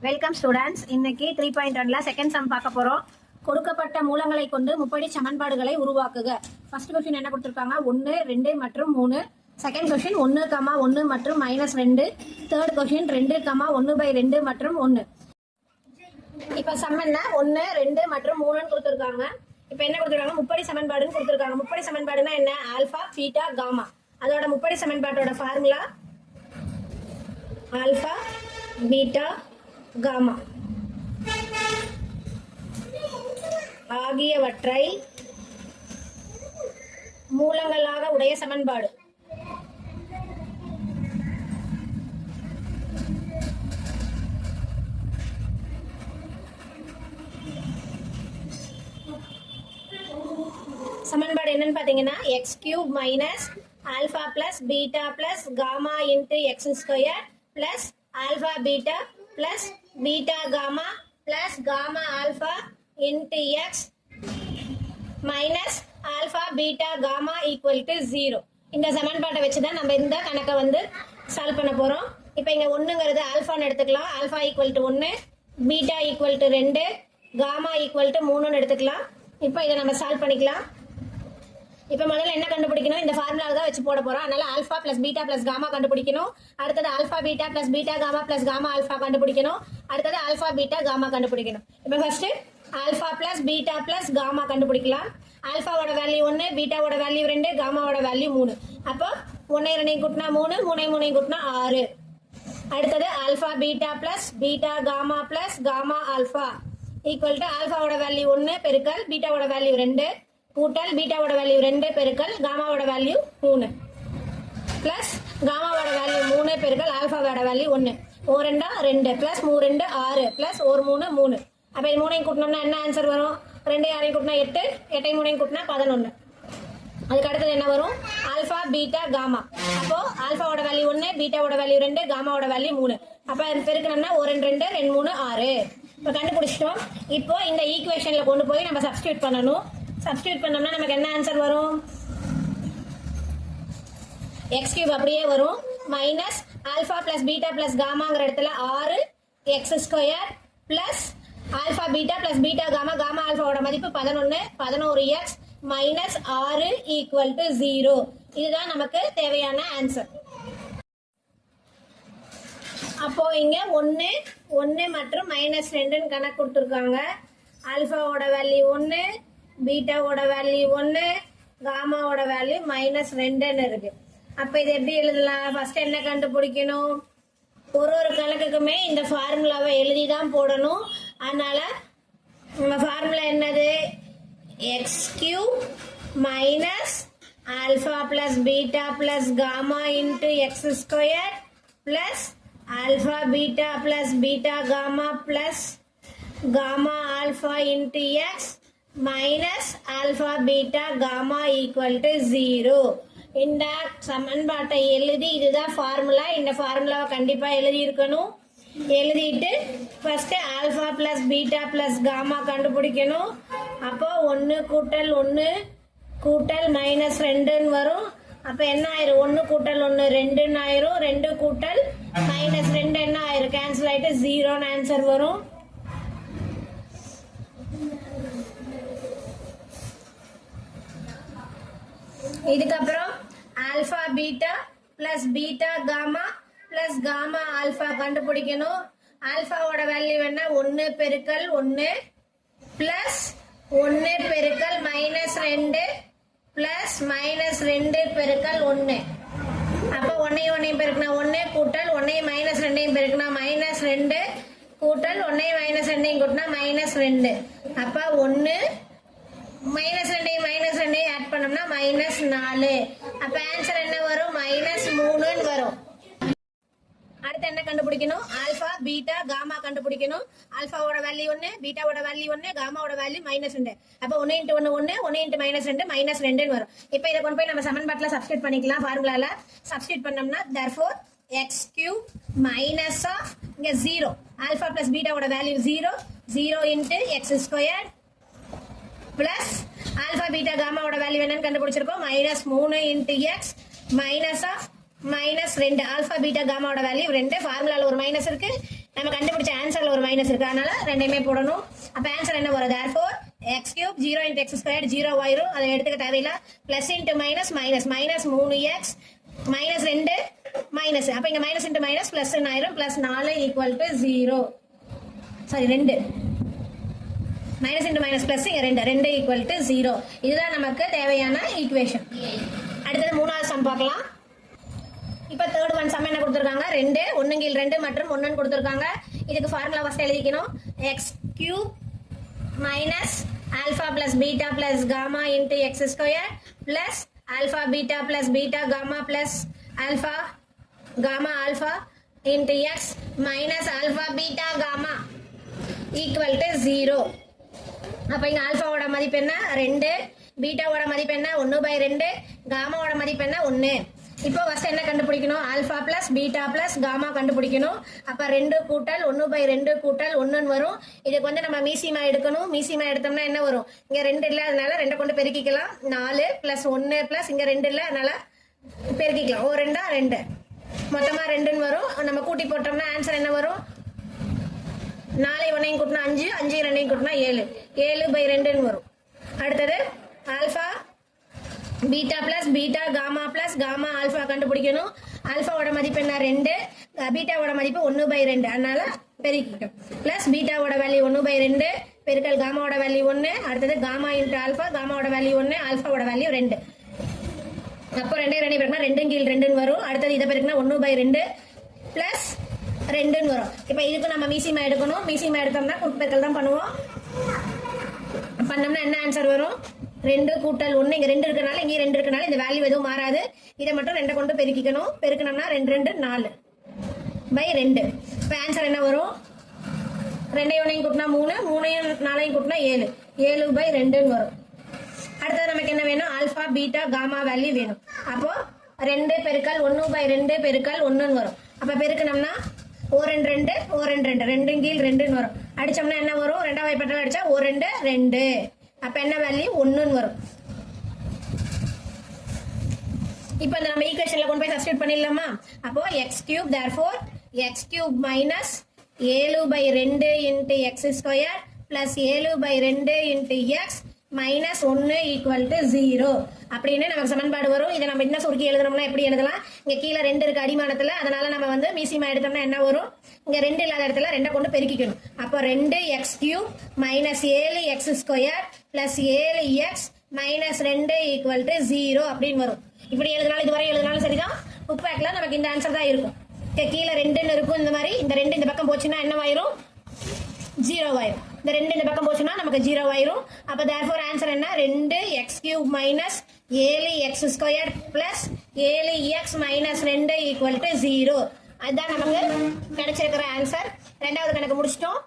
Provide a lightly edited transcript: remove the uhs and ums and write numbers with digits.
Welcome students. இன்னைக்கு 3.1ல second sum பார்க்க போறோம். கொடுக்கப்பட்ட மூலங்களை கொண்டு முப்படி சமன்பாடுகளை உருவாக்குக. ஃபர்ஸ்ட் क्वेश्चन என்ன கொடுத்திருக்காங்க? 1, 2 மற்றும் 3. செகண்ட் क्वेश्चन 1, 1 மற்றும் -2. தேர்ட் क्वेश्चन 2, 1/2 மற்றும் 1. இப்போ சம் என்ன? 1, 2 மற்றும் 3 கொடுத்திருக்காங்க. இப்போ என்ன கொடுத்திருக்காங்க? முப்படி சமன்பாடுன்னு கொடுத்திருக்காங்க. முப்படி சமன்பாடுனா என்ன? Alpha, beta, gamma. அதோட முப்படி சமன்பாட்டோட ஃபார்முலா ஆல்பா, பீட்டா, காமா ஆகியவற்றை மூலங்களாக உடைய சமன்பாடு. சமன்பாடு என்னன்னு பாத்தீங்கன்னா x³ minus alpha plus beta plus gamma into x square plus alpha beta plus beta gamma plus gamma alpha into x minus alpha beta gamma equal to 0. இந்த சமன்பாட்டை வச்சுதான் நம்ம இந்த கணக்கை வந்து சால்வ் பண்ண போறோம். இப்போ இங்க ஒண்ணுங்கிறது ஆல்பான்னு எடுத்துக்கலாம். Alpha equal to 1, beta equal to 2, gamma equal to 3ன்னு எடுத்துக்கலாம். இப்போ இதை நம்ம சால்வ் பண்ணிக்கலாம். இப்போ முதல்ல என்ன கண்டுபிடிக்கணும்? இந்த ஃபார்முலா தான் வச்சு போட போறோம். அதனால alpha plus beta plus gamma கண்டுபிடிக்கணும். அடுத்தது alpha beta plus beta gamma plus gamma alpha கண்டுபிடிக்கணும். அடுத்தது ஆல்பா பீட்டா காமா கண்டுபிடிக்கணும். இப்போ first alpha plus beta plus gamma கண்டுபிடிக்கலாம். ஆல்பாவோட வேல்யூ 1, பீட்டாவோட வேல்யூ 2, காமாவோட வேல்யூ 3. அப்போ 1 2 கூட்டினா 3, 3 3 கூட்டினா 6. அடுத்தது alpha beta plus beta gamma plus gamma alpha equal to ஆல்பாவோட வேல்யூ 1 பெருக்கல் பீட்டாவோட வேல்யூ 2 கூட்டல் பீட்டாவோட வேல்யூ 2 பெருக்கல் காமாவோட வேல்யூ 3 பிளஸ் காமாவோட வேல்யூ 3 பெருக்கல் ஆல்பாவோட வேல்யூ 1. 1 2 2 plus 3 2 6 plus 1 3 3. அப்போ இது 3 கூட்டினோம்னா என்ன ஆன்சர் வரும்? 2 6 கூட்டினா 8, 8 3 கூட்டினா 11. அதுக்கு அடுத்தது என்ன வரும்? Alpha beta gamma. அப்போ ஆல்பாவோட வேல்யூ 1, பீட்டாவோட வேல்யூ 2, காமாவோட வேல்யூ 3. அப்போ பெருக்கணும்னா 1 2 2 3 6. இப்போ கண்டுபிடிச்சிட்டோம். இப்போ இந்த ஈக்குவேஷன்ல கொண்டு போய் நம்ம சப்ஸ்டியூட் பண்ணணும். சப்ஸ்டியூட் பண்ணோம்னா நமக்கு என்ன ஆன்சர் வரும்? x³ அப்படியே வரும். Minus alpha plus beta plus காமாங்கிற இடத்துல 6 x square plus alpha beta plus beta gamma gamma ஆல்பாவோட மதிப்பு 11 11x மைனஸ் 6 ஈக்குவல் டு 0. இதுதான் நமக்கு தேவையான ஆன்சர். அப்போ இங்க 1 1 மற்றும் -2 கணக்கு கொடுத்துருக்காங்க. ஆல்பாவோட வேல்யூ 1, பீட்டாவோட வேல்யூ 1, காமாவோட வேல்யூ -2ன்னு இருக்கு. அப்ப இது எப்படி எழுதலாம்? ஃபர்ஸ்ட் என்ன கண்டுபிடிக்கணும்? ஒரு கணக்குக்குமே இந்த ஃபார்முலாவை எழுதி தான் போடணும். அதனால நம்ம ஃபார்முலா என்னது? x³ minus alpha plus beta plus gamma into x square plus alpha beta plus beta gamma plus gamma alpha into x minus alpha beta gamma equal to 0. இந்த சமன்பாட்டை எழுதி இதுதான் ஃபார்முலா. இந்த ஃபார்முலாவை கண்டிப்பா எழுதி இருக்கணும். எழுதிட்டு first alpha plus beta plus gamma கண்டுபிடிக்கணும். அப்போ 1 கூட்டல் 1 கூட்டல் -2ன்னு வரும். அப்ப என்ன ஆயிரும்? 1 கூட்டல் 1 2ன்னு ஆயிரும். 2 கூட்டல் -2 என்ன ஆயிரும்? கேன்சல் ஆயிட்டு 0ன்னு ஆன்சர் வரும். இதுக்கப்புறம் alpha beta plus beta gamma plus gamma alpha கண்டுபிடிக்கணும். ஆல்பாவோட வேல்யூ என்ன? 1 பெருக்கல் 1 பிளஸ் 1 பெருக்கல் -2 பிளஸ் -2 பெருக்கல் 1. அப்போ 1 1 பெருக்கினா 1 கூட்டல் 1 -2 பெருக்கினா -2 கூட்டல் 1 -2 கூட்டினா -2. அப்ப 1 -2 ஆட் பண்ணோம்னா -4. அப்ப ஆன்சர் என்ன வரும்? -3ன்னு வரும். அடுத்து என்ன கண்டுபிடிக்கணும்? ஆல்பா பீட்டா காமா கண்டுபிடிக்கணும். ஆல்பாவோட வேல்யூ 1, பீட்டாவோட வேல்யூ 1, காமாவோட வேல்யூ -2. அப்ப 1 × 1 1, 1 × -2 -2ன்னு வரும். இப்போ இதை கொண்டு போய் நம்ம சமன்பாட்டில் சப்ஸ்டியூட் பண்ணிக்கலாம். ஃபார்முலால சப்ஸ்டியூட் பண்ணோம்னா therefore x³ மைனஸ் ஆஃப் இங்க 0 ஆல்பா பிளஸ் பீட்டாவோட value 0 0 × x square plus alpha beta காமாவோட வேல்யூ என்னன்னு கண்டுபிடிச்சிருக்கோம். -3 × x minus of -2 alpha beta காமாவோட வேல்யூ 2. ஃபார்முலால ஒரு மைனஸ் இருக்கு, நம்ம கண்டுபிடிச்ச ஆன்சர்ல மைனஸ் இருக்கு, அதனால ரெண்டையுமே போடணும். அப்ப ஆன்சர் என்ன வரும்? therefore x cube 0 into x squared 0 ஆயிரும். அதை எடுத்துக்க தேவையில்லை. Plus into minus minus minus 3x minus 2 minus, அப்ப இங்க மைனஸ் இன்ட்டு மைனஸ் பிளஸ் ஆயிரும். Plus 4 equal to 0, sorry 2 minus into minus plus இங்க 2 ஈக்குவல் டு 0. இதுதான் நமக்கு தேவையான ஈக்குவேஷன். அடுத்தது மூணாவது சம் பார்க்கலாம். இப்போ தேர்ட் ஒன் சம் என்ன கொடுத்துருக்காங்க? 2 1 2 மற்றும் 1 கொடுத்துருக்காங்க. இதுக்கு ஃபார்முலா ஃபர்ஸ்ட் எழுதிக்கணும். X cube minus alpha plus beta plus gamma into x square plus alpha beta plus beta gamma plus alpha gamma alpha into x minus alpha beta gamma equal to 0. அப்போ இங்கே ஆல்ஃபாவோட மதிப்பு என்ன? 2, பீட்டாவோட மதிப்பு என்ன? 1/2, காமாவோட மதிப்பு என்ன? 1. இப்போ ஃபர்ஸ்ட் என்ன கண்டுபிடிக்கணும்? Alpha plus beta plus gamma கண்டுபிடிக்கணும். அப்போ 2 கூட்டல் 1/2 கூட்டல் 1 வரும். இதுக்கு வந்து நம்ம மீசிமா எடுக்கணும். மீசிமா எடுத்தோம்னா என்ன வரும்? இங்கே 2 இல்லை, அதனால 2 கொண்டு பெருக்கிக்கலாம். 4 பிளஸ் 1 பிளஸ் இங்கே 2 இல்லை, அதனால பெருக்கிக்கலாம். 2 2 மொத்தமாக 2 வரும். நம்ம கூட்டி போட்டோம்னா ஆன்சர் என்ன வரும்? 4 1 கூட்டினா 5, 5 2 கூட்டினா 7, 7/2 வரும். அடுத்தது alpha beta plus beta gamma plus gamma alpha கண்டுபிடிக்கணும். ஆல்ஃபாவோட மதிப்பு என்ன? 2, பீட்டாவோட மதிப்பு 1/2, அதனால பெருக்கிட்டோம். பிளஸ் பீட்டாவோட வேல்யூ 1/2 பெருக்கல் காமாவோட வேல்யூ 1. அடுத்தது காமா இன்ட்டு ஆல்ஃபா, காமாவோட வேல்யூ 1, ஆல்ஃபாவோட வேல்யூ 2. அப்போ 2 2 பெருக்கினா 2/2 வரும். அடுத்தது இதை பெருக்கினா 1/2 பிளஸ் 2 வரும். இப்போ இதுக்கு நம்ம மீசிமா எடுக்கணும். மீசிமா எடுத்தோம்னா குறுப்பெருக்கல் தான் பண்ணுவோம். பண்ணோம்னா என்ன ஆன்சர் வரும்? 2 கூட்டல் 1, இங்க 2 இருக்கனால இங்கே 2 இருக்கனால இந்த வேல்யூ எதுவும் மாறாது. இதை மட்டும் 2 கொண்டு பெருக்கிக்கணும். பெருக்கணும்னா 2 2 4/2. இப்போ ஆன்சர் என்ன வரும்? 2 1 கூட்டினா 3, 3 4 கூட்டினா 7, 7/2 வரும். அடுத்தது நமக்கு என்ன வேணும்? ஆல்ஃபா பீட்டா காமா வேல்யூ வேணும். அப்போ 2 பெருக்கல் 1/2 பெருக்கல் 1 வரும். அப்போ பெருக்கணும்னா 1 2 1 2 2 2 வரும். அடிச்சோம்னா என்ன வரும்? 2 பட்டம் அடிச்சா 1 2, அப்ப என்ன வேல்யூ? 1 வரும். இப்போ இந்த நம்ம ஈக்குவேஷன்ல கொண்டு போய் சப்ஸ்டிட்யூட் பண்ணிடலாமா? அப்போ X cube therefore X cube minus 7/2 into x square plus 7/2 into x minus 1 equal to 0 அப்படின்னு நமக்கு சமன்பாடு வரும். இதை நம்ம என்ன சுருக்கி எழுதணும்னா எப்படி எழுதலாம்? இங்க கீழே 2 இருக்கு அடிமானத்துல, அதனால நம்ம வந்து மீசிமா எடுத்தோம்னா என்ன வரும்? இங்க 2 இல்லாத இடத்துல 2 கொண்டு பெருக்கிக்கணும். அப்போ 2x cube minus 7x square plus 7x minus 2 equal to 0 அப்படின்னு வரும். இப்படி எழுதினாலும் இதுவரை எழுதினாலும் சரிதான். புக்பேக்ல நமக்கு இந்த ஆன்சர் தான் இருக்கும். கீழே 2 இருக்கும். இந்த மாதிரி இந்த 2 இந்த பக்கம் போச்சுன்னா என்னவாயிரும்? 0 ஆயிரும். இந்த 2 இந்த பக்கம் போச்சுன்னா நமக்கு 0 ஆயிரும். அப்ப therefore ஆன்சர் என்ன? 2x cube minus 7x square plus 7x minus 2 equal to 0. அதுதான் நமக்கு கிடைச்சிருக்கிற ஆன்சர். ரெண்டாவது கணக்கு முடிச்சிட்டோம்.